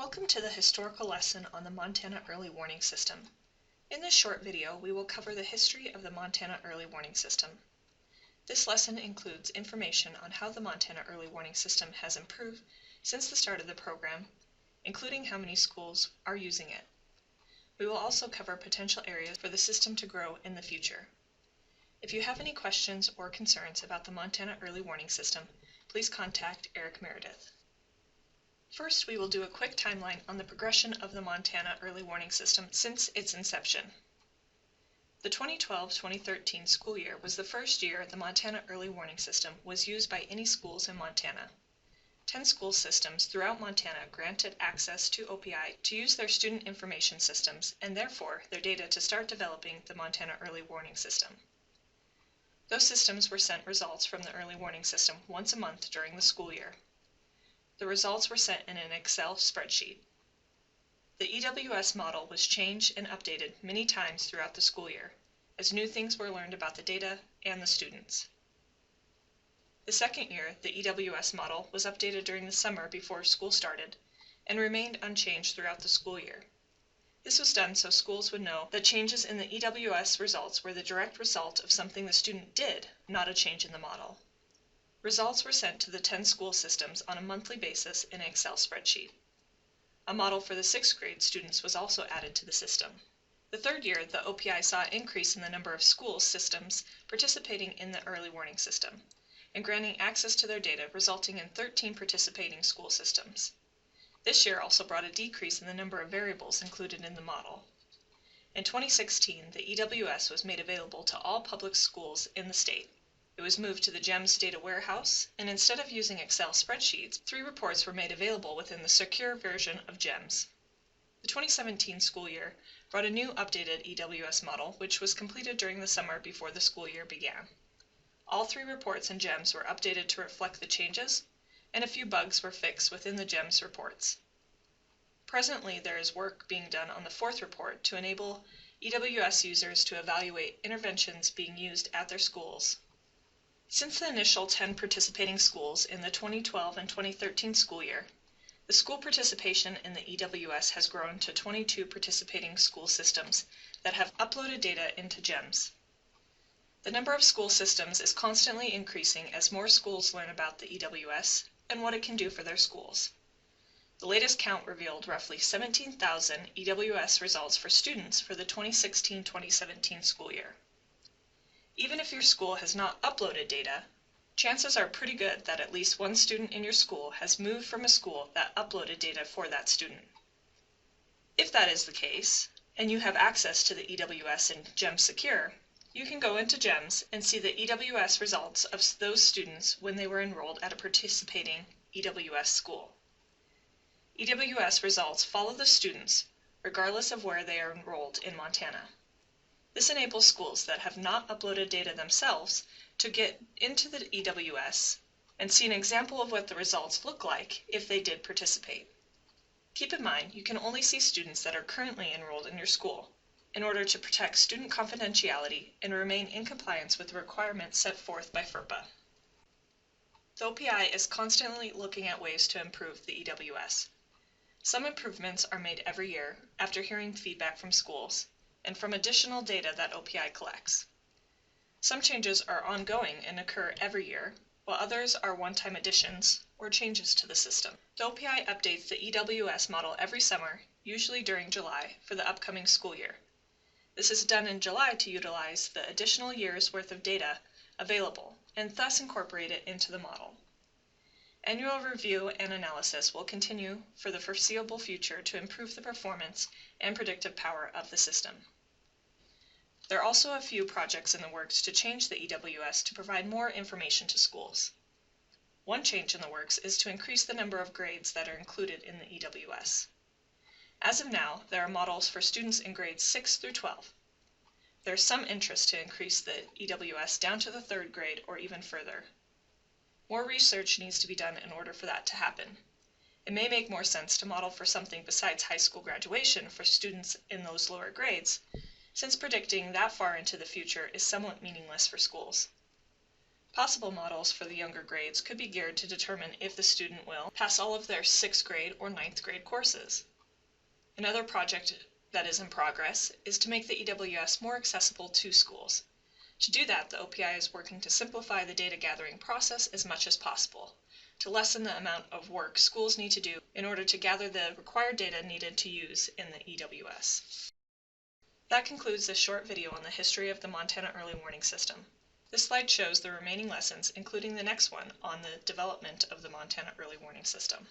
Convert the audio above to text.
Welcome to the historical lesson on the Montana Early Warning System. In this short video, we will cover the history of the Montana Early Warning System. This lesson includes information on how the Montana Early Warning System has improved since the start of the program, including how many schools are using it. We will also cover potential areas for the system to grow in the future. If you have any questions or concerns about the Montana Early Warning System, please contact Eric Meredith. First, we will do a quick timeline on the progression of the Montana Early Warning System since its inception. The 2012-2013 school year was the first year the Montana Early Warning System was used by any schools in Montana. 10 school systems throughout Montana granted access to OPI to use their student information systems and therefore their data to start developing the Montana Early Warning System. Those systems were sent results from the Early Warning System once a month during the school year. The results were sent in an Excel spreadsheet. The EWS model was changed and updated many times throughout the school year, as new things were learned about the data and the students. The second year, the EWS model was updated during the summer before school started, and remained unchanged throughout the school year. This was done so schools would know that changes in the EWS results were the direct result of something the student did, not a change in the model. Results were sent to the 10 school systems on a monthly basis in an Excel spreadsheet. A model for the 6th grade students was also added to the system. The third year, the OPI saw an increase in the number of school systems participating in the early warning system, and granting access to their data, resulting in 13 participating school systems. This year also brought a decrease in the number of variables included in the model. In 2016, the EWS was made available to all public schools in the state. It was moved to the GEMS data warehouse, and instead of using Excel spreadsheets, 3 reports were made available within the secure version of GEMS. The 2017 school year brought a new updated EWS model, which was completed during the summer before the school year began. All 3 reports in GEMS were updated to reflect the changes, and a few bugs were fixed within the GEMS reports. Presently, there is work being done on the 4th report to enable EWS users to evaluate interventions being used at their schools. Since the initial 10 participating schools in the 2012 and 2013 school year, the school participation in the EWS has grown to 22 participating school systems that have uploaded data into GEMS. The number of school systems is constantly increasing as more schools learn about the EWS and what it can do for their schools. The latest count revealed roughly 17,000 EWS results for students for the 2016-2017 school year. Even if your school has not uploaded data, chances are pretty good that at least one student in your school has moved from a school that uploaded data for that student. If that is the case, and you have access to the EWS in GEMS Secure, you can go into GEMS and see the EWS results of those students when they were enrolled at a participating EWS school. EWS results follow the students, regardless of where they are enrolled in Montana. This enables schools that have not uploaded data themselves to get into the EWS and see an example of what the results look like if they did participate. Keep in mind, you can only see students that are currently enrolled in your school in order to protect student confidentiality and remain in compliance with the requirements set forth by FERPA. The OPI is constantly looking at ways to improve the EWS. Some improvements are made every year after hearing feedback from schools and from additional data that OPI collects. Some changes are ongoing and occur every year, while others are one-time additions or changes to the system. The OPI updates the EWS model every summer, usually during July, for the upcoming school year. This is done in July to utilize the additional year's worth of data available and thus incorporate it into the model. Annual review and analysis will continue for the foreseeable future to improve the performance and predictive power of the system. There are also a few projects in the works to change the EWS to provide more information to schools. One change in the works is to increase the number of grades that are included in the EWS. As of now, there are models for students in grades 6 through 12. There is some interest to increase the EWS down to the 3rd grade or even further. More research needs to be done in order for that to happen. It may make more sense to model for something besides high school graduation for students in those lower grades, since predicting that far into the future is somewhat meaningless for schools. Possible models for the younger grades could be geared to determine if the student will pass all of their 6th grade or 9th grade courses. Another project that is in progress is to make the EWS more accessible to schools. To do that, the OPI is working to simplify the data gathering process as much as possible, to lessen the amount of work schools need to do in order to gather the required data needed to use in the EWS. That concludes this short video on the history of the Montana Early Warning System. This slide shows the remaining lessons, including the next one on the development of the Montana Early Warning System.